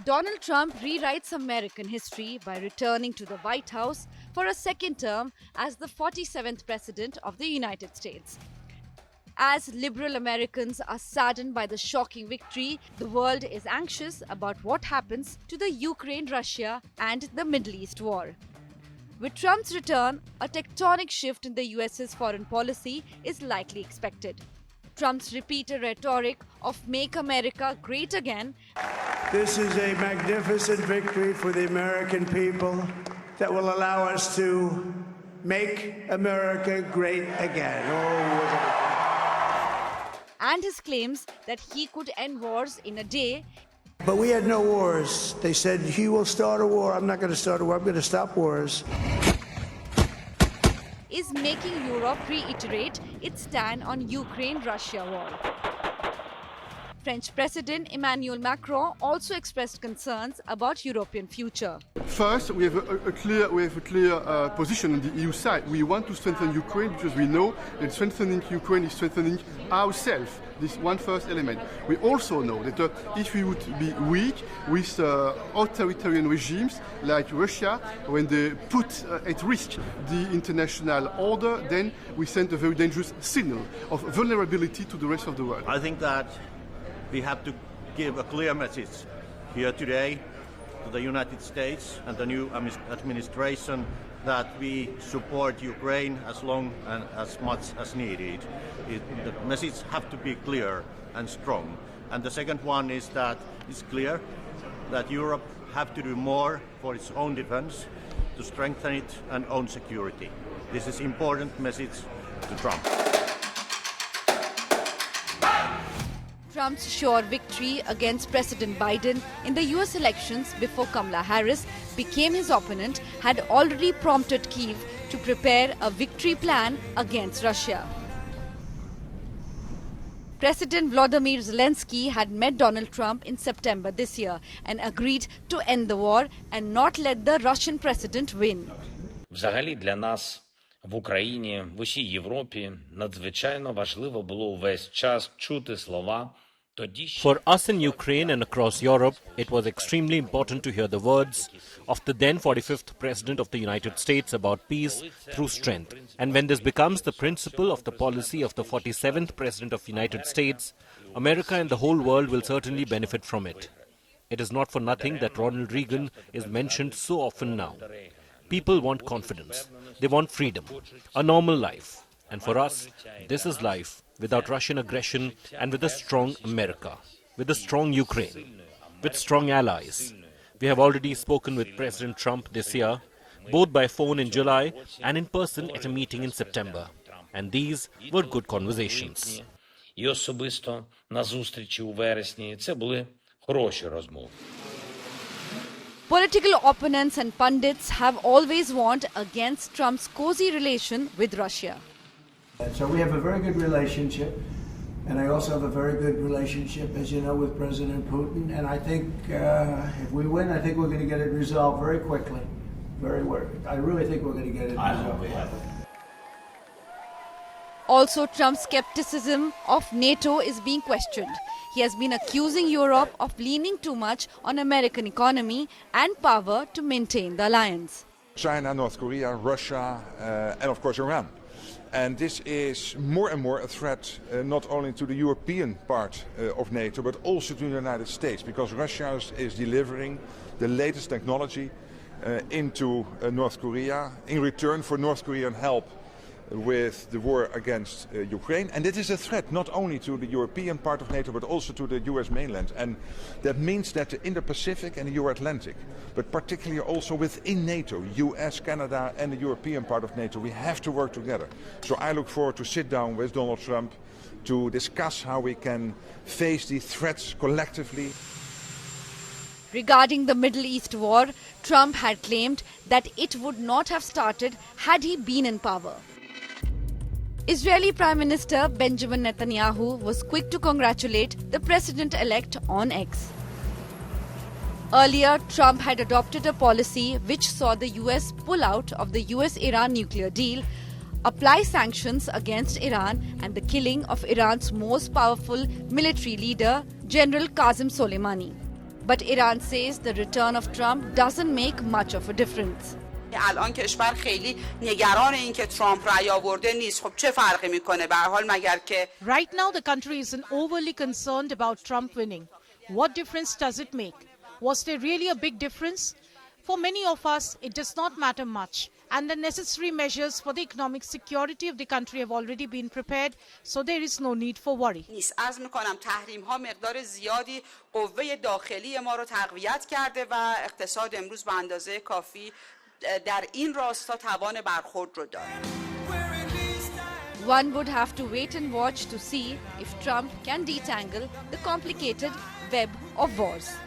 Donald Trump rewrites American history by returning to the White House for a second term as the 47th President of the United States. As liberal Americans are saddened by the shocking victory, the world is anxious about what happens to the Ukraine-Russia and the Middle East war. With Trump's return, a tectonic shift in the US's foreign policy is likely expected. Trump's repeated rhetoric of "Make America Great Again" This is a magnificent victory for the American people that will allow us to make America great again. and his claims that he could end wars in a day But we had no wars. They said, he will start a war. I'm not going to start a war. I'm going to stop wars. is making Europe reiterate its stand on Ukraine-Russia war. French President Emmanuel Macron also expressed concerns about European future. First, we have a clear position on the EU side. We want to strengthen Ukraine because we know that strengthening Ukraine is strengthening ourselves. This one first element. We also know that if we would be weak with authoritarian regimes like Russia, when they put at risk the international order, then we send a very dangerous signal of vulnerability to the rest of the world. I think that we have to give a clear message here today to the United States and the new administration that we support Ukraine as long and as much as needed. The message has to be clear and strong. And the second one is that it's clear that Europe have to do more for its own defense, to strengthen it and own security. This is important message to Trump. Trump's sure victory against President Biden in the US elections before Kamala Harris became his opponent had already prompted Kyiv to prepare a victory plan against Russia. President Volodymyr Zelenskyy had met Donald Trump in September this year and agreed to end the war and not let the Russian president win. Взагалі для нас в Україні, в усій Європі надзвичайно важливо було увесь час чути слова. For us in Ukraine and across Europe, it was extremely important to hear the words of the then 45th President of the United States about peace through strength. And when this becomes the principle of the policy of the 47th President of the United States, America and the whole world will certainly benefit from it. It is not for nothing that Ronald Reagan is mentioned so often now. People want confidence. They want freedom, a normal life. And for us, this is life without Russian aggression and with a strong America, with a strong Ukraine, with strong allies. We have already spoken with President Trump this year, both by phone in July and in person at a meeting in September. And these were good conversations. І особисто на зустрічі у вересні це були хороші розмови. Political opponents and pundits have always warned against Trump's cozy relation with Russia. So we have a very good relationship, and I also have a very good relationship, as you know, with President Putin. And I think if we win, I think we're going to get it resolved very quickly. I really think we're going to get it resolved. Also, Trump's skepticism of NATO is being questioned. He has been accusing Europe of leaning too much on American economy and power to maintain the alliance. China, North Korea, Russia, and of course Iran. And this is more and more a threat not only to the European part of NATO, but also to the United States, because Russia is delivering the latest technology into North Korea in return for North Korean help with the war against Ukraine. And it is a threat not only to the European part of NATO, but also to the US mainland. And that means that the Indo-Pacific and the Euro-Atlantic, but particularly also within NATO, US, Canada and the European part of NATO, we have to work together. So I look forward to sit down with Donald Trump to discuss how we can face these threats collectively. Regarding the Middle East war, Trump had claimed that it would not have started had he been in power. Israeli Prime Minister Benjamin Netanyahu was quick to congratulate the president-elect on X. Earlier, Trump had adopted a policy which saw the US pull out of the US-Iran nuclear deal, apply sanctions against Iran, and the killing of Iran's most powerful military leader, General Qasem Soleimani. But Iran says the return of Trump doesn't make much of a difference. الان کشور خیلی نگران این که ترامپ رأی آورده نیست. خب چه فرقی میکنه به هر حال مگر که Right now the country isn't overly concerned about Trump winning. What difference does it make? Was there really a big difference? For many of us, it does not matter much. And the necessary measures for the economic security of the country have already been prepared, so there is no need for worry. نیست. عرض میکنم تحریم ها مقدار زیادی قوه داخلی ما رو تقویت کرده و اقتصاد امروز به اندازه کافی در این راستا توان برخورد رو داره. One would have to wait and watch to see if Trump can detangle the complicated web of wars.